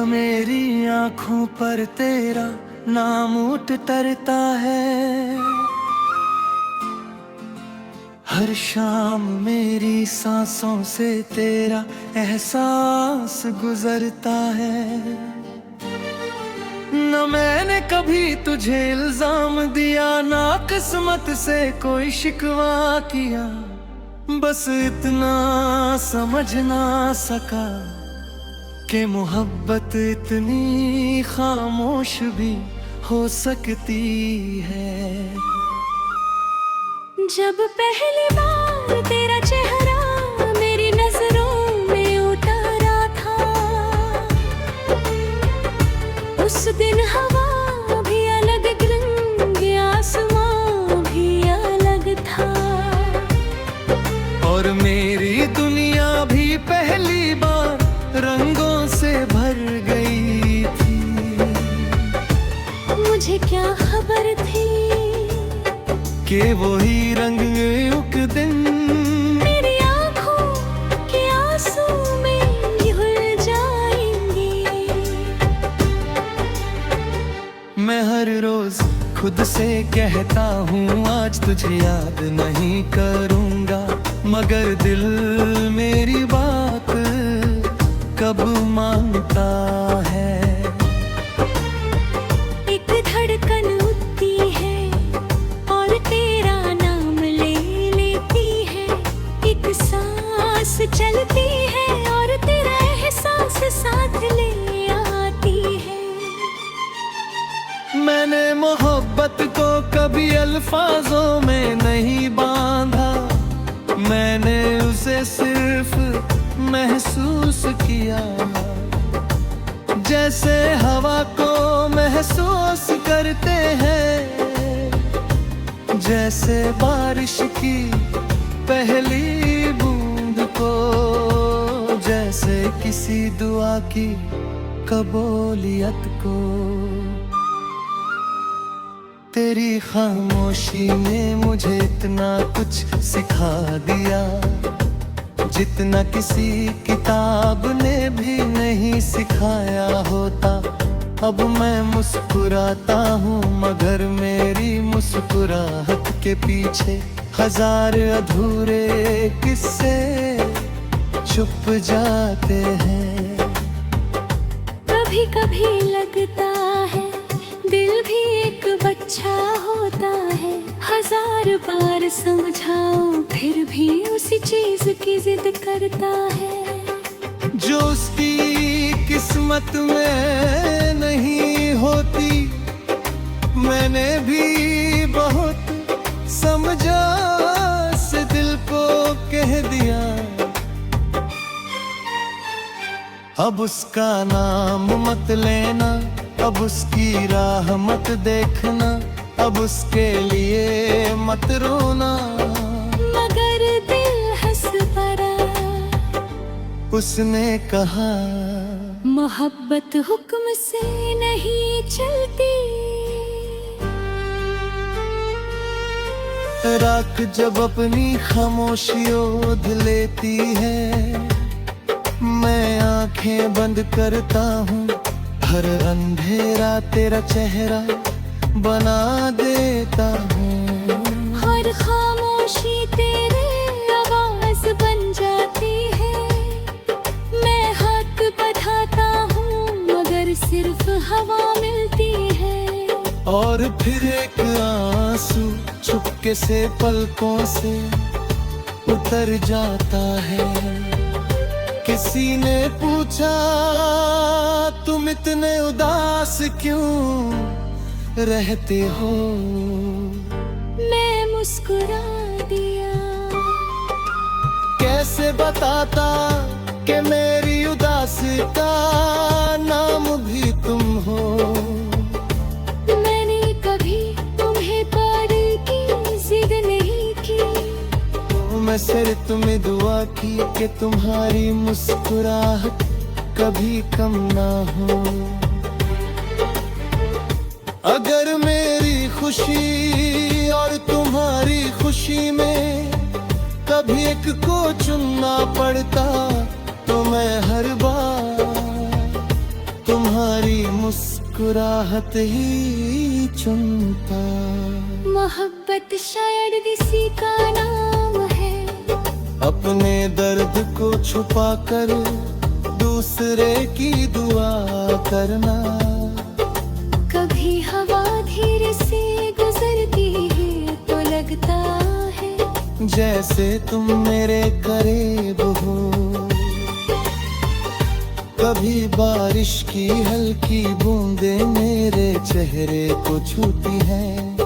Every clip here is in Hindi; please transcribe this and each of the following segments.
मेरी आँखों पर तेरा नाम उठ तरता है। हर शाम मेरी सांसों से तेरा एहसास गुजरता है। न मैंने कभी तुझे इल्जाम दिया, ना किस्मत से कोई शिकवा किया। बस इतना समझ ना सका कि मोहब्बत इतनी खामोश भी हो सकती है। जब पहली बार तेरा चेहरा मेरी नजरों में उतरा था, उस दिन हवा भी अलग, रंग आसमां भी अलग था। और मेरी दुनिया भी पहली बार रंगों से भर गई थी। मुझे क्या खबर थी कि वही रंग एक दिन मेरी आँखों के आंसू में घुल जाएंगे। मैं हर रोज खुद से कहता हूँ आज तुझे याद नहीं करूँगा, मगर दिल मेरी बात कब मानता है। एक धड़कन उठती है और तेरा नाम ले लेती है। एक सांस चलती है और तेरा एहसास साथ ले आती है। मैंने मोहब्बत को कभी अल्फाजों में नहीं बांधा, मैंने उसे सिर्फ महसूस किया। जैसे हवा को महसूस करते हैं, जैसे बारिश की पहली बूंद को, जैसे किसी दुआ की कबूलियत को। तेरी खामोशी ने मुझे इतना कुछ सिखा दिया, जितना किसी किताब ने भी नहीं सिखाया होता। अब मैं मुस्कुराता हूँ, मगर मेरी मुस्कुराहट के पीछे हजार अधूरे किस्से छुप जाते हैं। कभी कभी लगता है दिल भी एक बच्चा होता है। हजार बार समझाऊं फिर भी उसी चीज की जिद करता है। जो उसकी किस्मत में नहीं होती, मैंने भी बहुत समझा से दिल को कह दिया। अब उसका नाम मत लेना, अब उसकी राह मत देखना, अब उसके लिए मत रोना। मगर दिल हंस पड़ा, उसने कहा मोहब्बत हुक्म से नहीं चलती। राख जब अपनी खामोशी ओढ़ लेती है, मैं आंखें बंद करता हूँ, हर अंधेरा तेरा चेहरा बना देता हूँ। हर खामोशी तेरे आवाज बन जाती है। मैं हाथ बढ़ाता हूँ, मगर सिर्फ हवा मिलती है। और फिर एक आंसू चुपके से पलकों से उतर जाता है। किसी ने पूछा तुम इतने उदास क्यों रहते हो, मैं मुस्कुरा दिया। कैसे बताता कि मेरी उदासी का नाम भी तुम हो। मैंने कभी तुम्हें प्यार की जिद नहीं की, मैं सिर्फ तुम्हें दुआ की कि तुम्हारी मुस्कुराहट कभी कम ना हो। अगर मेरी खुशी और तुम्हारी खुशी में कभी एक को चुनना पड़ता, तो मैं हर बार तुम्हारी मुस्कुराहट ही चुनता। मोहब्बत शायद किसी का नाम है, अपने दर्द को छुपा कर दूसरे की दुआ करना। कभी हवा धीरे से गुजरती है तो लगता है जैसे तुम मेरे करीब हो। कभी बारिश की हल्की बूंदें मेरे चेहरे को छूती हैं,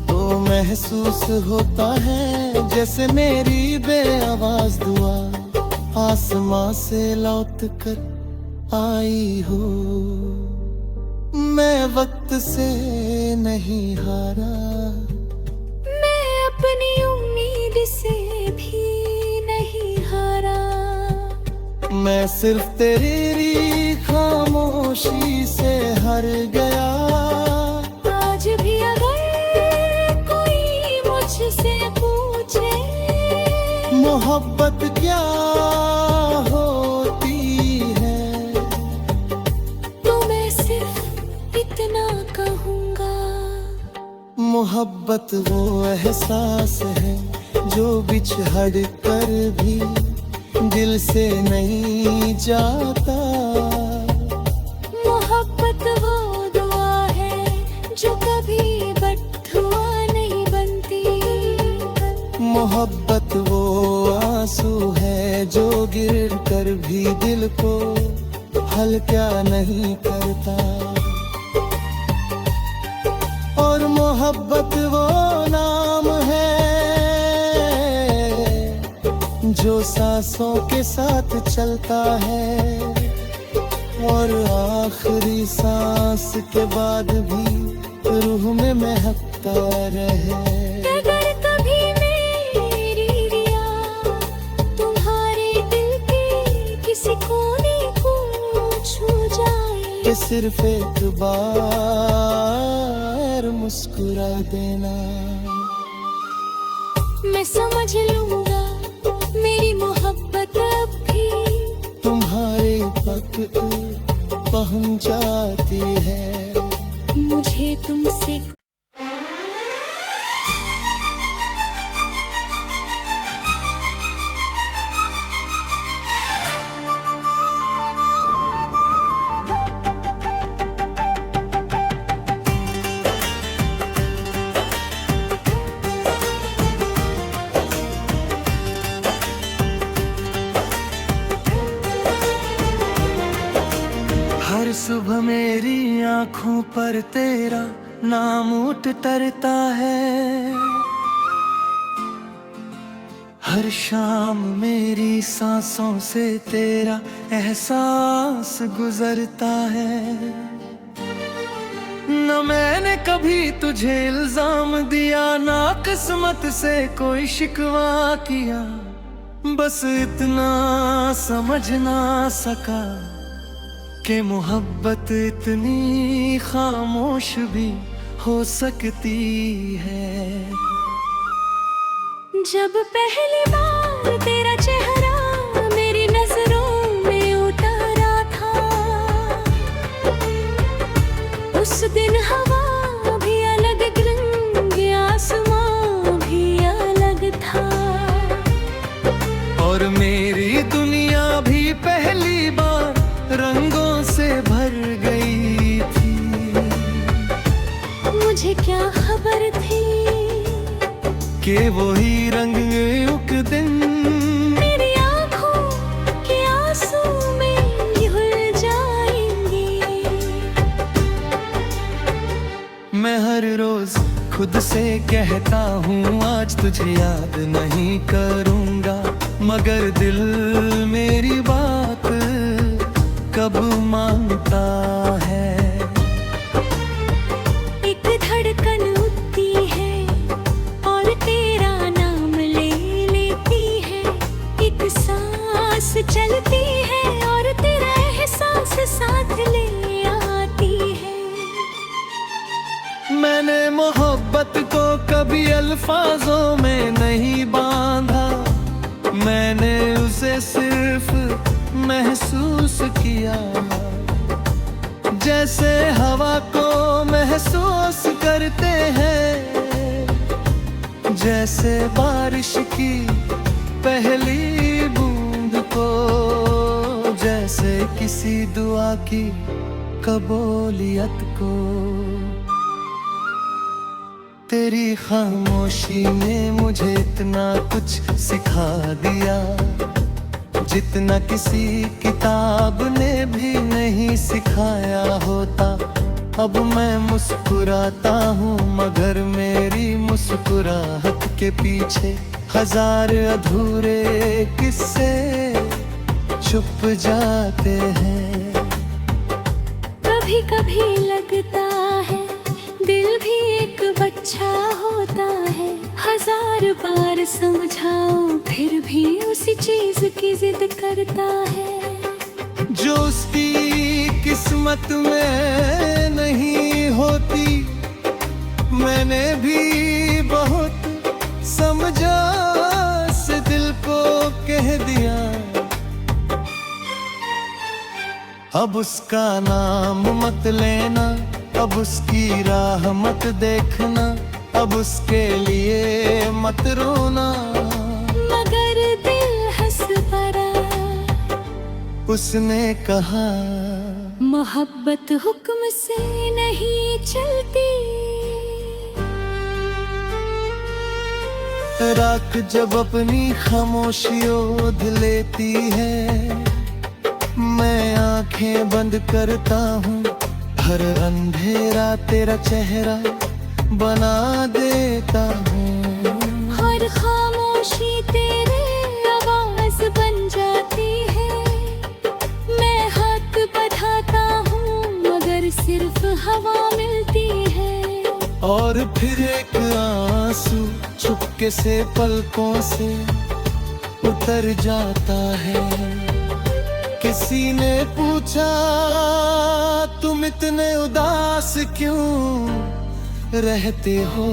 तो महसूस होता है जैसे मेरी बेआवाज दुआ आसमां से लौट कर आई हो। मैं वक्त से नहीं हारा, मैं अपनी उम्मीद से भी नहीं हारा। मैं सिर्फ तेरी खामोशी से हार गया। आज भी अगर कोई मुझसे पूछे मोहब्बत क्या होती है, तो मैं सिर्फ इतना कहूँगा, मोहब्बत वो एहसास है जो बिछड़ कर भी दिल से नहीं जाता। मोहब्बत वो दुआ है जो कभी बद्दुआ नहीं बनती। मोहब्बत वो आंसू है जो गिर कर भी दिल को हल्का नहीं करता। और मोहब्बत वो नाम है जो सांसों के साथ चलता है, और आखिरी सांस के बाद भी रूह में महकता रहे। अगर कभी मेरी रिया तुम्हारे दिल के किसी कोने को छू जाए, कि सिर्फ एक बार मुस्कुरा देना। मैं समझ लूँगा मेरी मोहब्बत अब भी तुम्हारे तक पहुंच जाती है। मुझे तुमसे हर सुबह मेरी आंखों पर तेरा नाम उठ तरता है। हर शाम मेरी सांसों से तेरा एहसास गुजरता है। न मैंने कभी तुझे इल्जाम दिया, ना किस्मत से कोई शिकवा किया, बस इतना समझ ना सका कि मोहब्बत इतनी खामोश भी हो सकती है। जब पहली बार तेरा चेहरा मेरी नजरों में उतारा था, उस दिन हवा भी अलग रंग, आसमां भी अलग था, और मेरी दुनिया भी पहली बार रंगों से भर गई थी। मुझे क्या खबर थी कि वही रंग एक दिन मेरी आँखों के आंसू में घुल जाएंगे। मैं हर रोज खुद से कहता हूँ आज तुझे याद नहीं करूँगा, मगर दिल मेरी बात कब मानता है। एक धड़कन उठती है और तेरा नाम ले लेती है, एक सांस चलती है और तेरा एहसास साथ ले आती है। मैंने मोहब्बत को कभी अल्फाजों में नहीं बांधा, मैंने उसे सिर्फ महसूस किया। जैसे हवा को महसूस करते हैं, जैसे बारिश की पहली बूंद को, जैसे किसी दुआ की कबूलियत को। तेरी खामोशी ने मुझे इतना कुछ सिखा दिया, जितना किसी किताब ने भी नहीं सिखाया होता। अब मैं मुस्कुराता हूँ मगर मेरी मुस्कुराहट के पीछे हजार अधूरे किस्से छुप जाते हैं। कभी कभी लगता है दिल भी एक बच्चा होता है, हजार बार समझाऊं फिर भी उसी चीज की जिद करता है। जो उसकी किस्मत में नहीं होती, मैंने भी बहुत समझा से दिल को कह दिया। अब उसका नाम मत लेना, अब उसकी राह मत देखना, अब उसके लिए मत रोना। मगर दिल हंस पड़ा, उसने कहा मोहब्बत हुक्म से नहीं चलती। राख जब अपनी खामोशी ओढ़ लेती है, मैं आंखें बंद करता हूँ, हर अंधेरा तेरा चेहरा बना देता हूँ। हर खामोशी तेरे आवाज बन जाती है, मैं हाथ बढ़ाता हूँ मगर सिर्फ हवा मिलती है। और फिर एक आंसू चुपके से पलकों से उतर जाता है। किसी ने पूछा तुम इतने उदास क्यों रहते हो,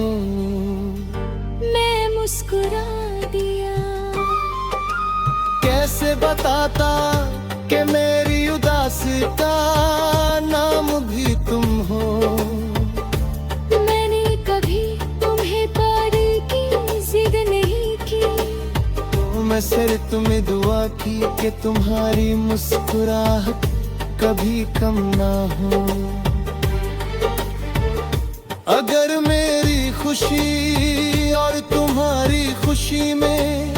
मैं मुस्कुरा दिया। कैसे बताता कि मेरी उदासी का नाम भी तुम हो। मैंने कभी तुम्हें पार की जिद नहीं की, मैं सिर्फ तुम्हें दुआ की कि तुम्हारी मुस्कुराहट कभी कम ना हो। अगर मेरी खुशी और तुम्हारी खुशी में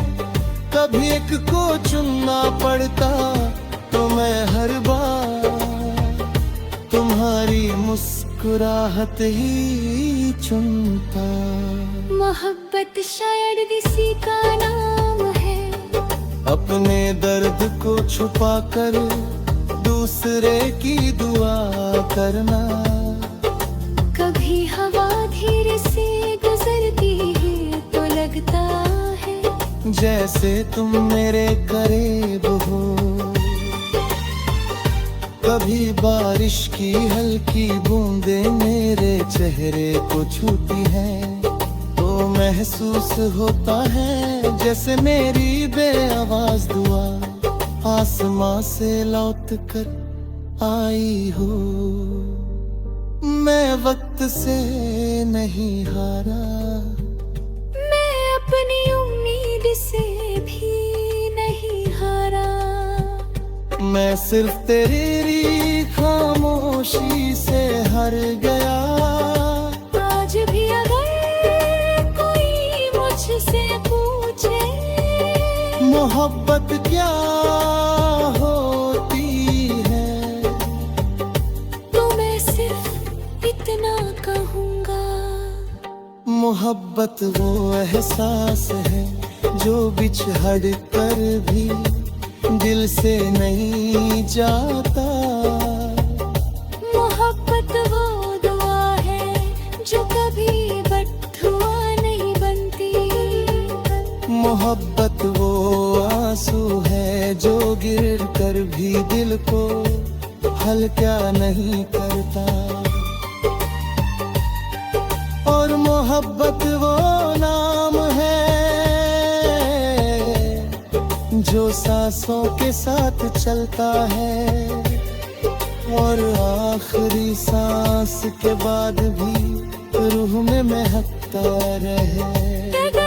कभी एक को चुनना पड़ता, तो मैं हर बार तुम्हारी मुस्कुराहट ही चुनता। मोहब्बत शायद किसी का नाम है, अपने दर्द को छुपा कर दूसरे की दुआ करना। कभी हवा धीरे से गुजरती है तो लगता है जैसे तुम मेरे करीब हो। कभी बारिश की हल्की बूंदें मेरे चेहरे को छूती हैं, तो महसूस होता है जैसे मेरी बेआवाज दुआ आसमां से लौट कर आई हो। मैं वक्त से नहीं हारा, मैं अपनी उम्मीद से भी नहीं हारा। मैं सिर्फ तेरी खामोशी से हार गया। आज भी अगर कोई मुझसे पूछे मोहब्बत क्या होती है, तो मैं सिर्फ इतना कहूँगा, मोहब्बत वो एहसास है जो बिछड़ कर भी दिल से नहीं जाता। मोहब्बत वो दुआ है जो कभी बद्दुआ नहीं बनती। मोहब्बत वो आंसू है जो गिर कर भी दिल को हल्का नहीं करता। और मोहब्बत वो नाम है जो सांसों के साथ चलता है। और आखिरी सांस के बाद भी रूह में महकता रहे।